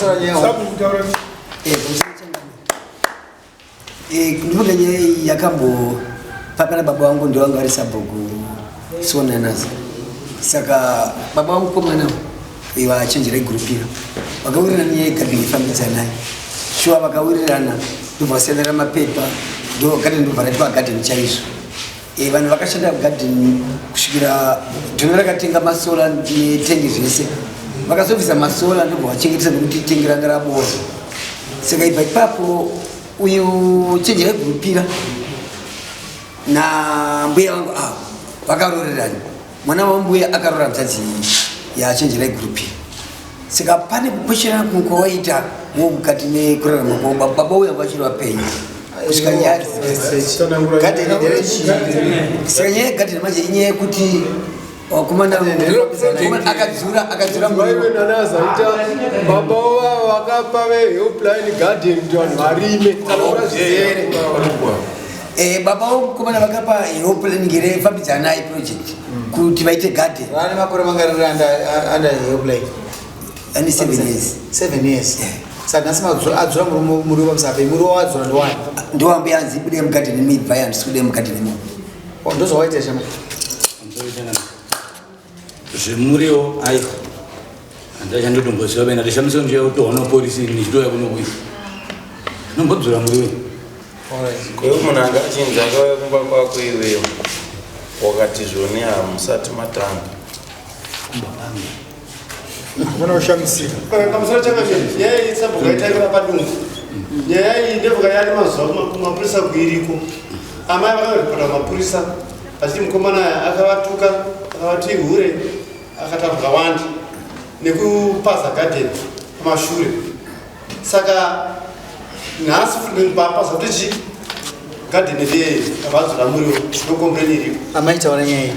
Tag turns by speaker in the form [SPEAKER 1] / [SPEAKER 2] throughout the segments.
[SPEAKER 1] masora nyeo kunye yakambo pakana baba wangu ndio wangu alisabugu sona nazo saka baba wangu komana iwa chenjera group hiyo wakawirana niye kadri family sana shwa wakawirirana ndivosendera mapepa ndo kati ndivara kwa garden chaizo vanhu vakashanda garden kusvikira tinorakatenga masola tengi zvese vakazobvisa masola ndobva vachengetesa nokuti tengi ranga rabora saka ibva ipapo uyu chenjera gurupira na mbuya vangu vakarorerana mwana wambuya akarora mutadzi yachenjera gurupira saka pane kukweshera kunkowaita wo mukati mekurarama kwavo baba uya vachiri vapenyu kusvika nyaya saka gadheni manje inyaya yekuti wakomana akadzura
[SPEAKER 2] baba vakapa vehelpline garden kuti vanhu varime
[SPEAKER 1] baba vokomana vakapa helpline ngerefambidzanai project kuti vaite garden
[SPEAKER 3] vane makore mangarira under helpline
[SPEAKER 1] ani 7 years
[SPEAKER 3] 7 years saka nasi adzura muriwo pamusape muriwo wadzura ndowani
[SPEAKER 1] ndowambe anzi bude mugadheni mibva yandisikude mugadheni mo
[SPEAKER 3] ndozowaita chama
[SPEAKER 4] zvemuriwo aiko handachandotomboziva vena ndishamisa njira kutoona polisi nichitoya kunokuisa nombodzura muriwo
[SPEAKER 5] kweu munhu anga achinzi akauya kumba kwako iweyo wakati zvoni hamusati matanga
[SPEAKER 2] Mwana ushamisika.
[SPEAKER 6] Kamusoro changa nyaya itsabuka itaira padungu. Nyaya iyi ndevuka yari mazuva kumapurisa kuiriko. Amai vakaripota mapurisa achiti mukomana akavatuka akavati hure akatavuka wandi nekupasa garden kumashure. Saka nhasi papa zvatichi garden ndiye vadzura muriwo ndokombreni iriko.
[SPEAKER 3] amai taura nyaya iyi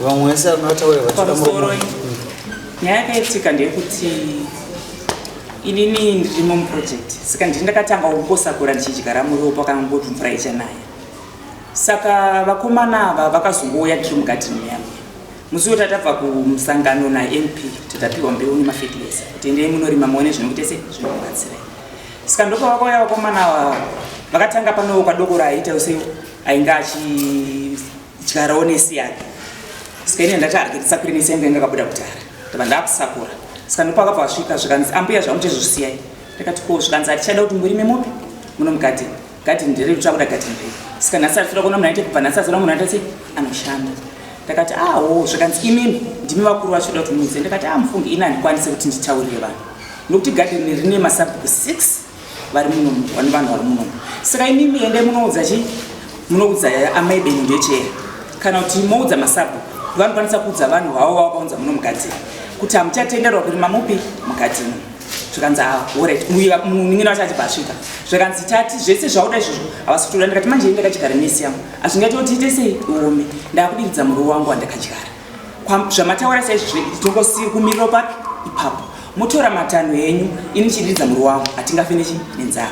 [SPEAKER 3] vamwe vese vanataura vachida
[SPEAKER 7] nyaya yakaitika ndeyekuti inini ndirimo muproject saka ndiri ndakatanga kungosakura ndichidyara muriwo pakangoti mvura ichanaya saka vakomana ava vakazongouya tiri mugadheni yangu musi uyo tatabva kumusangano namp tatapiwa mbeu nemafertilizer kuti endei munorima muone zvinokutese zvinokubatsirai saka ndopavakauya vakomana ava vakatanga pano kadoko raaita se ainge achidyarawo nesi yake saka ine ndati ariketisakurei nesi yangu yanga akabuda kutara ndabva ndakusakura saka ndopakabva vasvika zvikanzi ambuya zvamutezvosiyai ndakati ko zvikanzi hatichada kuti murime mopi muno mugadheni gadheni ndere kutsvakuda gadheni rei saka nhasi arifira kuona munhu aite kubva nhasi aziona munhu aita sei anoshanda ndakati zvikanzi imimi ndimi vakuru vachoda kuti muudze ndakati mufungi ini handikwanise kuti nditaurire vanhu nokuti gadheni rine masabhuku 6 vari munomu vane vanhu vari munomu saka imimi endai munoudza munoudza amai benyu ndechera kana kuti moudza masabhuku vanokwanisa kuudza vanhu vavo vakaunza muno mugadheni kuti hamuchatenderwa kurima mupi mugadheni zvikanzi munin'ina wacho ati pasvika zvikanzi tati zvese zvauda izvozvo havasi kutoda ndikati manje ndakachigara nesi yangu asi ndingati kuti ite sei uome ndakudiridza muriwo wangu wandakadyara zvamataura saizvozvo tongosiyi kumiriro papi ipapo motora matanho enyu ini chidiridza muriwo wangu hatingafe nenzara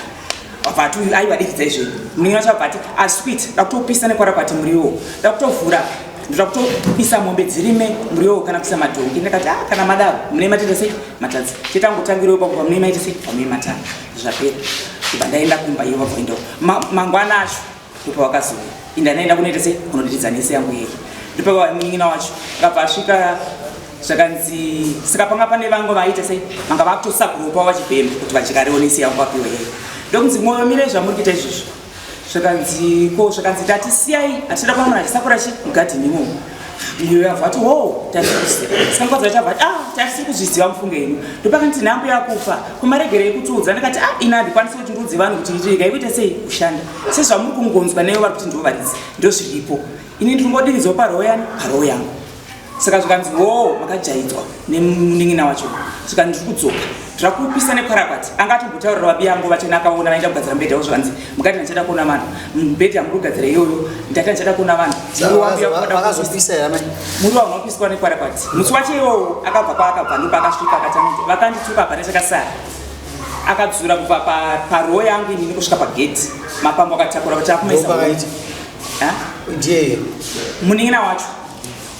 [SPEAKER 7] vati aivadiridza izveni munin'ina wacho vati aswit dakutopisa nekwarakwati muriwo dakutovhura ndoda kutopisa mombe dzirime muriwo kana kuisa madhongi ndakati kana madavo mune matita sei matadzi titangotangiriwo pakuva mune maita sei pamune matanga zvapera ibva ndaenda kumba ivo vabvaendawo mangwana acho ndopa vakazouya indanaenda kunoita sei kunodiridza nesi yangu yei ndopava munin'ina wacho akabva asvika zvakanzi saka panga pane vangu vaita sei vanga vakutosakurawo pavo vachibhema kuti vadyarawo nesi yangu vapiwa yei ndokunzi mwoyo mirei zvamuri kuita izvozvo zvakanzi tatisiyai hatida kuona munhu achisakura chi mugadheni imomo iyo yabva ati tatikuziva saka mukadzi vacho abva tatisi kuzviziva mufungo yenyu ndopakanti nhambo yakufa kumaregero ekutiudza ndikati ina handikwanisi kuti ndiudze vanhu kuti ikaikuita sei kushanda sezvamuri kungonzwa neyo vari kuti ndovaridzi ndo zviripo ini ndirimbodiridzwa paroho yangu saka zvikanzi makajaidzwa nemunin'ina wacho saka ndiri kudzoka zvakupisa nekwarakwati angatombutaurira vabi yangu vachona akaona vaenda kugadzira mbedha wo zvanzi mukati ndichada kuona vanhu mbedha yamuri kugadzira iyoyo ndati ndichada kuona vanhu
[SPEAKER 3] vakazopisa here amai
[SPEAKER 7] muri wangu unopiswa nekwarakwati musi wacho iwowo akabva kwaakabva ndopakasvika akatanguti vakandituka pane chakasara akadzura kubva paroho yangu inini kusvika pagedhi mapambo akatakura kuti akumaisa
[SPEAKER 3] ndiye
[SPEAKER 7] munin'ina wacho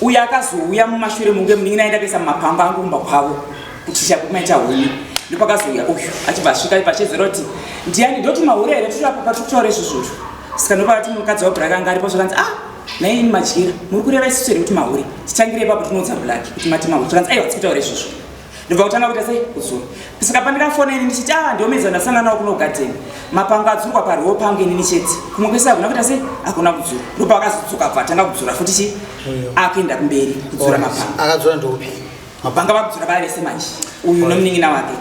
[SPEAKER 7] uyo akazouya mumashure munge munin'ina aenda kaisa mumapamba angu kumba kwavo kuchisha kumaita huni ndopakazoya uyu achibva asvika pachizeroti ndiani ndoti maurere tutaure izvozvoto saka ndopakati mukadzi wabhuraki anga aripo zvakanzi nai madyira muri kureva isusu here kuti mahure tichangire ipapo tinoudza bhuraki kuti mati mahure zvakanzi aiwa tikutaura izvozvo ndobva kutanga kuita sei kudzura saka pandikafoneni ndichiti ndiomedza ndasangana nawo kuno gadheni mapango adzurwa pariwo pangu inini chete kumwe kwese hakuna kuita sei hakuna kudzura ndopa akazodzoka bva atanga kudzura futi chi akuenda kumberi kudzura mapango
[SPEAKER 3] akadzura ndopi
[SPEAKER 7] mapanga vakudzura varese manje uyu nomunin'ina wake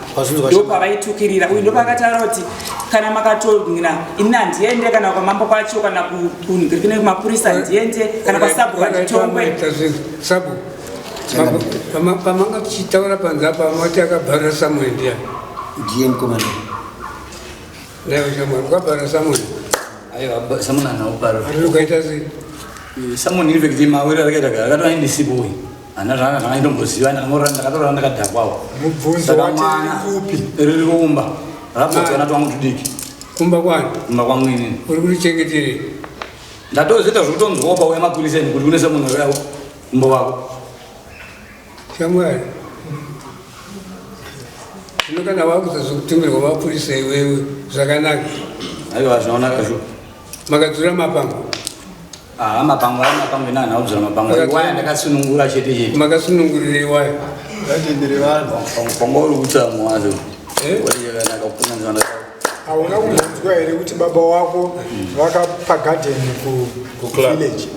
[SPEAKER 7] ndopavaitukirira uyu ndopakataura kuti kana makatonina ini handiende kana kwamambo kwacho kana kune kumapurisa ndiende kana kwasabu kanditongwe
[SPEAKER 8] sabu pamanga tichitaura panze apa mati akabharira samuel ndiani
[SPEAKER 1] ndiye mukomana
[SPEAKER 8] naishamwari ukabharira samuel
[SPEAKER 4] aiwa samuna naubaro
[SPEAKER 8] ari ukaita sei
[SPEAKER 4] samuni infekti mawiri arakaita akatoaindisiboyi ana zvanga zvangaindomboziva ndakatora ndakadhakwawo
[SPEAKER 2] mubvunzo watikupi
[SPEAKER 4] riri kuumba rakabvatsana twangu tudiki
[SPEAKER 8] kumba kwani
[SPEAKER 4] kumba kwangu inini
[SPEAKER 8] uri kurichengeterei
[SPEAKER 4] ndatozoita zvokutonzwawo pauya mapuriseni kuti kune semunhu yako kumba wako
[SPEAKER 8] shamwari zvino kana wakuza zvokutumirwa mapurisa iwewe zvakanaka
[SPEAKER 4] aiwa zvinaonaka shu
[SPEAKER 8] makadzura mapango
[SPEAKER 4] mapango ari mapango ina hanaudzura mapango iwaya ndakasunungura chete chete
[SPEAKER 8] makasunungurira iwaya
[SPEAKER 2] ngatendere vanhu
[SPEAKER 4] pango uri kutsamwa wazo waiyakanaka kupunanzana
[SPEAKER 2] hauna kumbonzwa here kuti baba wako vakapagadheni kuvillage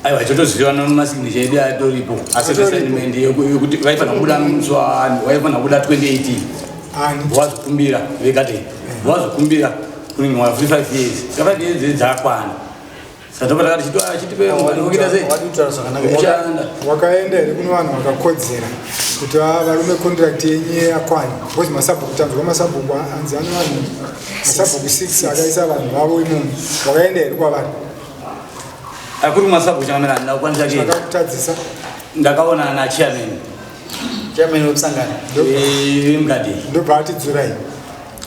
[SPEAKER 4] aiwa chotozivana mumasignisha edu atoripo aseassignment yekuti vaifanira kubuda mutswani vaifanira kubuda 2018 vazokumbira vegadheni vazokumbira kuninwa 5 years ka 5 years dzakwana
[SPEAKER 2] wakaenda here kune vanhu vakakodzera kuti varume contract yenyu yakwana bcause masabhuku tanzwa masabhuku anzi ane vanhu masabhuku 6 akaisa vanhu vavo imomo wakaenda here kwavanhu
[SPEAKER 4] akuri masabhuku changamira ndakwanisa ke
[SPEAKER 2] akakutadzisa
[SPEAKER 4] ndakaona na chairman
[SPEAKER 3] wekusangana
[SPEAKER 4] vemgadheni
[SPEAKER 2] ndobva atidzurai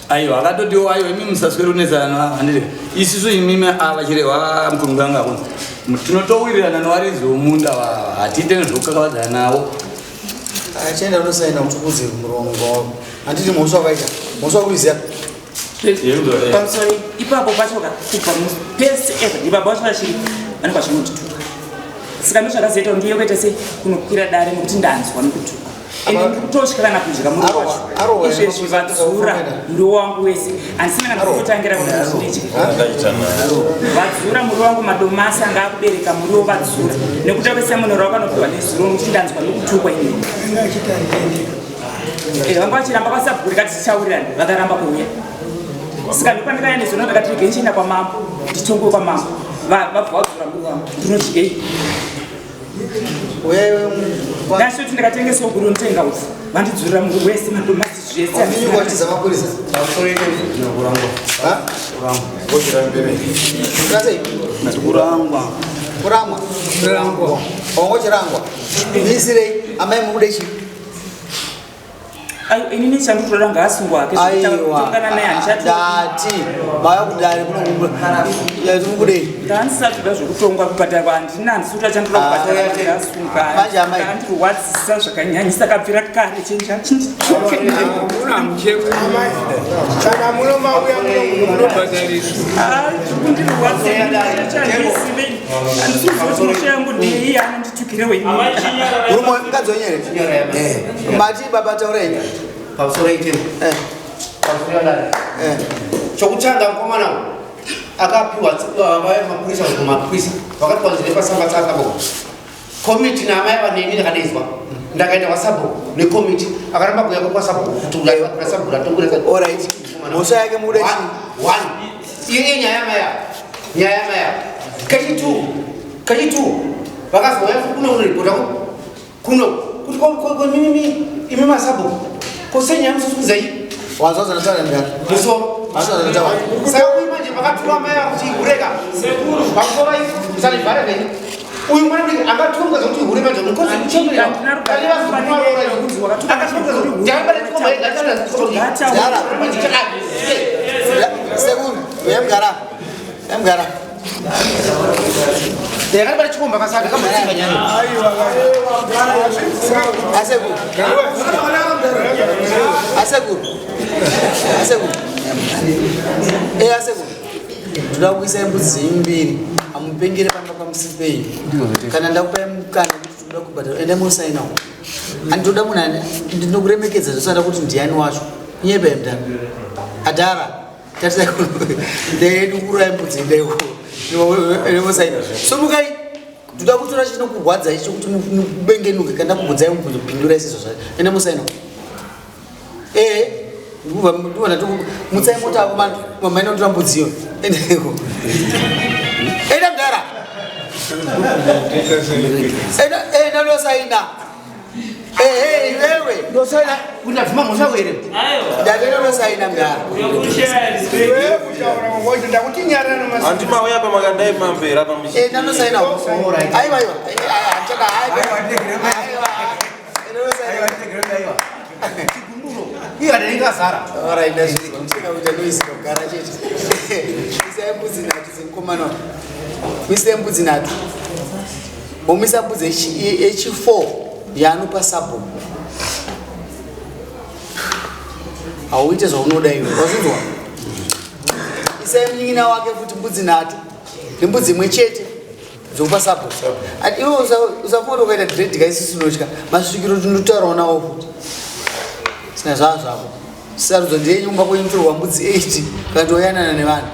[SPEAKER 4] aiwa akatotiwo aiwa imi musaswere kunesana handire isisu imimi avachirehwa mukuru wanga kunzi tinotowirirana newaridzi womunda hatiite nezvokukakavadzana nawo
[SPEAKER 3] achienda unosaina mutukudzi murongo handiti mhosva wakaita mhosva kuriziya
[SPEAKER 7] pamusoro ipapo pachoka kubva pese eva ibaba vacho vachiri vane kwazvinotituka saka ndozvakazoita ndiye kuita sei kunokwira dare nekuti ndanzwa nekutuka ende ndikutosvika kana kudya muro wacho izvezvi vadzura muro wangu wese handisina kana kutotangira kuti azvindichi vadzura muro wangu madomasi anga akubereka muriwo vadzura nekuti akasisa munhu rakanopiwa nezuro nokuti ndanzwa nokutukwa ini vanga vachiramba kwasabhurika tichitaurirana vakaramba kuuya saka ndopandikaenda nezono ndakati rege ndichienda kwamambo nditongowe kwamambo vabva vadzura muro wangu ndinodyei ndasoti ndakatengesawo guru ndotenga uzi vandidzurira muru wese madomasi zvese
[SPEAKER 3] kurangwa ongochirangwa isirei amai mukudechi
[SPEAKER 7] inini chandotoda ngaasungwa ake tongana naye
[SPEAKER 3] handati maya kudare kunokumukudei
[SPEAKER 7] ndaandisatoda zvekutongwa kubhadharwa handina handisuta chandoda kubhadhara ngaasungwaandirwadzisa zvakanyanyisa kabvira kare
[SPEAKER 2] kana munomauya
[SPEAKER 7] kundirwadzachandisivei handisuzoti mosha yangu ndeiyi anonditukirewe
[SPEAKER 3] mukadzi wenyere mati baba taurei
[SPEAKER 6] pamusoro itini pamusoro yadare chokutanga mukomana akapiwa mapurisa kumapurisa vakati kwanzire pasamba tsakabo komiti namai vanemi ndakadaizwa ndakaenda kwasabhuku nekomiti akaramba kuyako kwasabhuku kuturasabhuku ratongoresa
[SPEAKER 3] orit mhosva yake mukudechi
[SPEAKER 6] iye nyaya maya kachitu vakazwa kuno unoripota kuno kuti imi masabhuku kosenyaya mususukuzai
[SPEAKER 3] wazvazvanataura ndani
[SPEAKER 6] musoro saka kuimanje vakatuma maya kuti ihureka pamusoro musalivhara venyu uyu mwana kuti angatonga zokuti ihureka
[SPEAKER 3] emgara
[SPEAKER 6] yakati chikomba kasaka kambasinga nyanya
[SPEAKER 3] Asekuru. Ndoda kuisa mbudzi mbiri amupengere panga pamusipei kana ndakupa mukana kuti ndoda kubhadhara ende musainawo andinoda munhu ndinokuremekedza zvisada kuti ndiani wacho nyepa yemudhara adhara tatisai ndedu kurai mbudzi ndaiwo ende musaina somukai ndoda kutora chinokurwadza icho kuti mubengenuke kana kubudzai mubvunzopindura isizo zvacho ende musainawo ndivona mutsai mota ako mamaina ndira mbudziyo endeko enda mudhara enda ndosaina iwewe
[SPEAKER 6] ndosaina kundavhuma mhosva kwere
[SPEAKER 3] ndavena ndosaina mudhara
[SPEAKER 5] handimauya pamakandai mamvera
[SPEAKER 3] enda ndosaina aiwa mise mbudzi nhatu momisa mbudzi echi4 yaanopa sabo hauite zvaunoda iwe wazvinzwa isai munyina wake futi mbudzi nhatu nembudzi imwe chete dzokupa sabo iwe usafunga ukaita grade kaisisi unotya masvikiro tinotaurawo nawo futi sina zvaa zvako sarudzo ndeyenyumba kwemutorwa mbudzi 8 kandoyanana nevanhu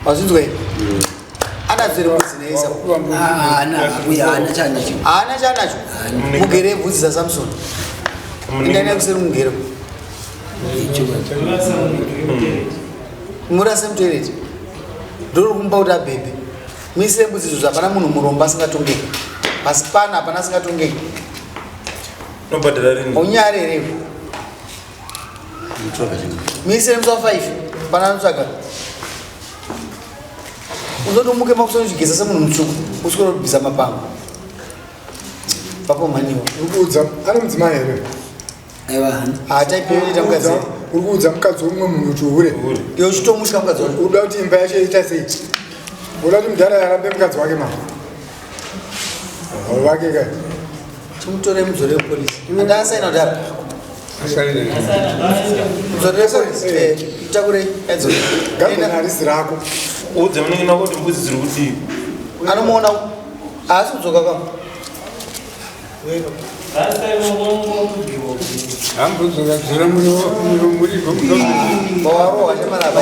[SPEAKER 3] wazvinzwa here anadzere mbudzi neisa haana chanacho mugere bvudzi zasamsoni indani yakuseri mugere murase mutoireti ndori kumba kuti abhebhe muisire mbudzi izvo hapana munhu murombo asingatongeki pasi pana hapana asingatongeki unyare here muisire musa 5 pana anotsvaga uzotomuke makusonozvigeza semunhu mutsvuku uswera kubvisa mapango papo maniwa
[SPEAKER 2] urikuudza ane mudzimai here
[SPEAKER 3] hataipeita mukadzi
[SPEAKER 2] uri kuudza mukadzi womumwe munhu kuti ure
[SPEAKER 3] iwe uchitomushika mukadzi wake
[SPEAKER 2] uda kuti imba yacho ita sei uda kuti mudhara yarambe mukadzi wake mama vake kai
[SPEAKER 3] chimutore mudzore wepolisi andasaina kudhara mudzore wepolisi takurei
[SPEAKER 2] gavhena harisi rako
[SPEAKER 5] udze muningina kuti mbudzi dziri kudii
[SPEAKER 3] anomuona haasi kudzoka kamo
[SPEAKER 8] hambuzokadzira muripo
[SPEAKER 3] vawarohwa chemaraba